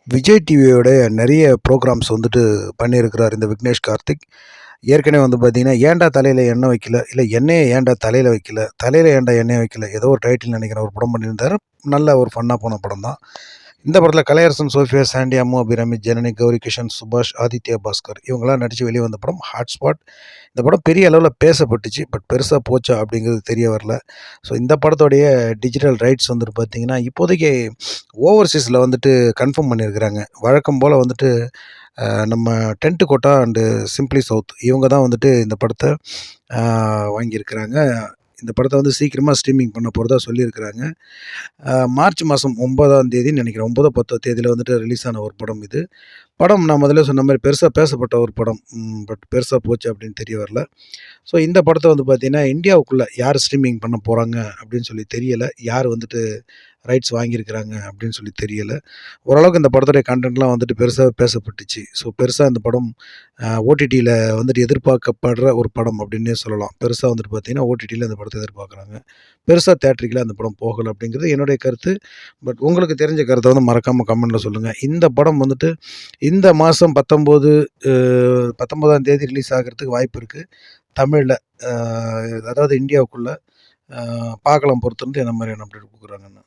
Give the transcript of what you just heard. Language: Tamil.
விஜய் டிவியோட நிறைய ப்ரோகிராம்ஸ் வந்துட்டு பண்ணியிருக்கிறார் இந்த விக்னேஷ் கார்த்திக். ஏற்கனவே வந்து பார்த்தீங்கன்னா, "ஏன்டா தலையில எண்ணெய் வைக்கல?" இல்ல "எண்ணெய ஏன்டா தலையில வைக்கல? தலையில ஏன்டா எண்ணெய வைக்கல?" ஏதோ ஒரு டைட்டில் நெனைக்கிறேன். ஒரு படம் பண்ணியிருந்தாரு. நல்ல ஒரு ஃபன்னா போன படம் தான். இந்த படத்தில கலையரசன், சோஃபியா, சாண்டி, அம்மு அபிராமி, ஜனனி, கௌரி கிஷன், சுபாஷ், ஆதித்யா பாஸ்கர் இவங்கலாம் நடிச்சு வெளிய வந்த படம் ஹாட்ஸ்பாட். இந்த படம் பெரிய அளவுல பேசப்பட்டுச்சு. பட் பெருசா போச்சா அப்படிங்கிறது தெரிய வரல. ஸோ இந்த படத்தோடைய டிஜிட்டல் ரைட்ஸ் வந்துட்டு பார்த்தீங்கன்னா, இப்போதைக்கு ஓவர்சீஸ்ல வந்துட்டு கன்ஃபார்ம் பண்ணியிருக்கிறாங்க. வழக்கம் போல வந்துட்டு நம்ம டென்ட் கோட்டா அண்டு சிம்ப்ளி சவுத் இவங்க தான் வந்துட்டு இந்த படத்த அ வாங்கியிருக்கிறாங்க. இந்த படத்த வந்து சீக்கிரமா ஸ்ட்ரீமிங் பண்ண போறதா சொல்லியிருக்கிறாங்க. மார்ச் மாதம் 9ஆம் தேதின்னு நெனைக்கிறேன். 9, 10 தேதியில வந்துட்டு ரிலீஸ் ஆன ஒரு படம் இது. படம் நான் முதல்ல சொன்ன மாரி பெருசா பேசப்பட்ட ஒரு படம். பட் பெருசா போச்சு அப்படின்னு தெரிய வரல. ஸோ இந்த படத்த வந்து பார்த்தீங்கன்னா, இந்தியாவுக்குள்ள யார் ஸ்ட்ரீமிங் பண்ண போறாங்க அப்படின்னு சொல்லி தெரியல. யார் வந்துட்டு ரைட்ஸ் வாங்கியிருக்கிறாங்க அப்படின்னு சொல்லி தெரியல. ஓரளவுக்கு இந்த படத்துடைய கன்டென்ட்லாம் வந்துட்டு பெருசா பேசப்பட்டுச்சு. ஸோ பெருசா இந்த படம் ஓடிடியில வந்துட்டு எதிர்பார்க்கப்படுற ஒரு படம் அப்படின்னே சொல்லலாம். பெருசா வந்துட்டு பார்த்தீங்கன்னா, ஓடிடியில இந்த படத்த எதிர்பார்க்குறாங்க. பெருசா தியேட்ரிக்கலா அந்த படம் போகல அப்படிங்கிறது என்னுடைய கருத்து. பட் உங்களுக்கு தெரிஞ்ச கருத்த வந்து மறக்காம கமெண்ட்ல சொல்லுங்க. இந்த படம் வந்துட்டு இந்த மாசம் 19ஆம் தேதி ரிலீஸ் ஆகுறதுக்கு வாய்ப்பு இருக்கு. தமிழ்ல. அ அதாவது இந்தியாவுக்குள்ள. பார்க்கலாம் பொறுத்திருந்து என்ன மாரியான அப்டேட் குடுக்குறாங்கன்னு.